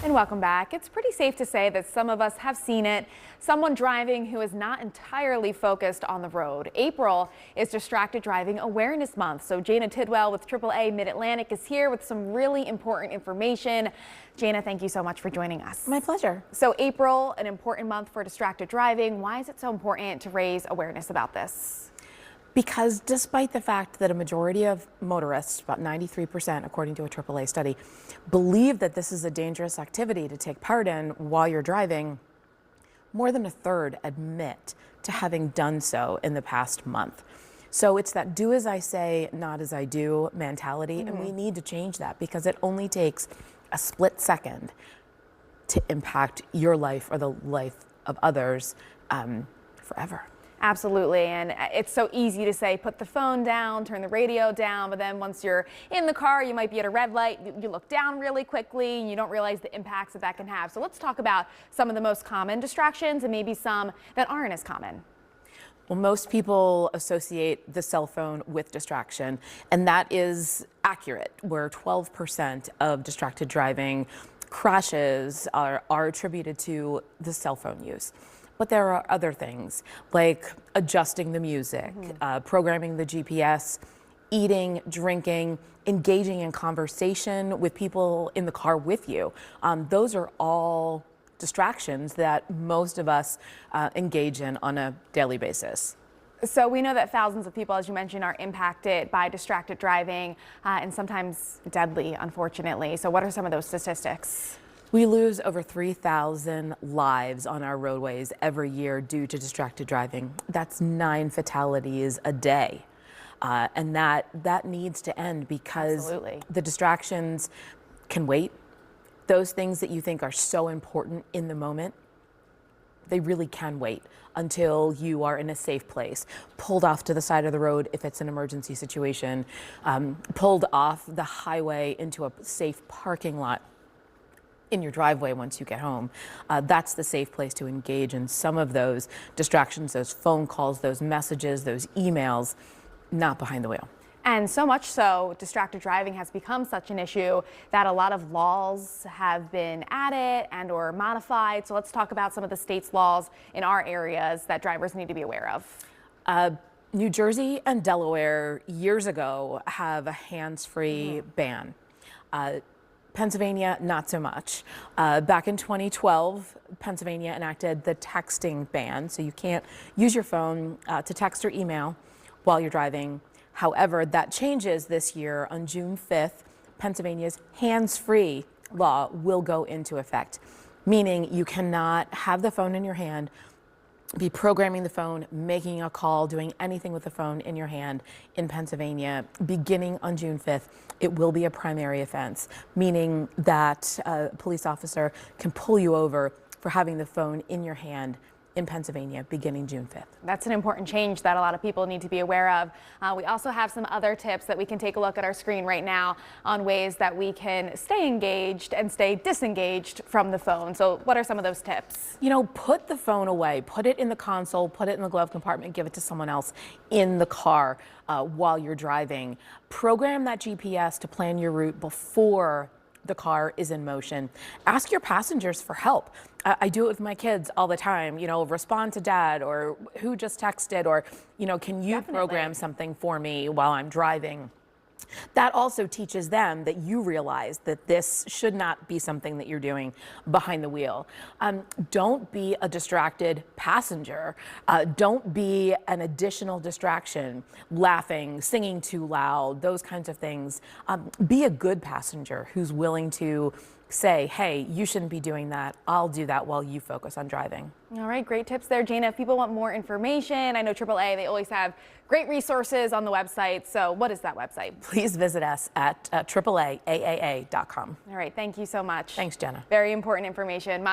And welcome back. It's pretty safe to say that some of us have seen it. Someone driving who is not entirely focused on the road. April is Distracted Driving Awareness Month. So Jana Tidwell with AAA Mid-Atlantic is here with some really important information. Jana, thank you so much for joining us. My pleasure. So April, an important month for distracted driving. Why is it so important to raise awareness about this? Because despite the fact that a majority of motorists, about 93% according to a AAA study, believe that this is a dangerous activity to take part in while you're driving, more than a third admit to having done so in the past month. So it's that do as I say, not as I do mentality, and we need to change that because it only takes a split second to impact your life or the life of others forever. Absolutely, and it's so easy to say put the phone down, turn the radio down, but then once you're in the car, you might be at a red light, you look down really quickly and you don't realize the impacts that can have. So let's talk about some of the most common distractions and maybe some that aren't as common. Well, most people associate the cell phone with distraction, and that is accurate, where 12% of distracted driving crashes are attributed to the cell phone use. But there are other things like adjusting the music, programming the GPS, eating, drinking, engaging in conversation with people in the car with you. Those are all distractions that most of us engage in on a daily basis. So we know that thousands of people, as you mentioned, are impacted by distracted driving and sometimes deadly, unfortunately. So what are some of those statistics? We lose over 3,000 lives on our roadways every year due to distracted driving. That's 9 fatalities a day. And that needs to end because the distractions can wait. Those things that you think are so important in the moment, they really can wait until you are in a safe place, pulled off to the side of the road if it's an emergency situation, pulled off the highway into a safe parking lot in your driveway once you get home. That's the safe place to engage in some of those distractions, those phone calls, those messages, those emails, not behind the wheel. And so much so, distracted driving has become such an issue that a lot of laws have been added and or modified. So let's talk about some of the state's laws in our areas that drivers need to be aware of. New Jersey and Delaware years ago have a hands-free ban. Pennsylvania, not so much. Back in 2012, Pennsylvania enacted the texting ban, so you can't use your phone to text or email while you're driving. However, that changes this year. On June 5th, Pennsylvania's hands-free law will go into effect, meaning you cannot have the phone in your hand, be programming the phone, making a call, doing anything with the phone in your hand in Pennsylvania. Beginning on June 5th, it will be a primary offense, meaning that a police officer can pull you over for having the phone in your hand in Pennsylvania beginning June 5th. That's an important change that a lot of people need to be aware of. We also have some other tips that we can take a look at our screen right now on ways that we can stay engaged and stay disengaged from the phone. So what are some of those tips? You know, put the phone away, put it in the console, put it in the glove compartment, give it to someone else in the car while you're driving. Program that GPS to plan your route before the car is in motion. Ask your passengers for help. I do it with my kids all the time, you know, respond to dad or who just texted or, you know, can you program something for me while I'm driving? That also teaches them that you realize that this should not be something that you're doing behind the wheel. Don't be a distracted passenger. Don't be an additional distraction, laughing, singing too loud, those kinds of things. Be a good passenger who's willing to say, hey, you shouldn't be doing that. I'll do that while you focus on driving. All right, great tips there, Jana. If people want more information, I know AAA, they always have great resources on the website. So what is that website? Please visit us at AAAAAA.com. All right, thank you so much. Thanks, Jenna. Very important information.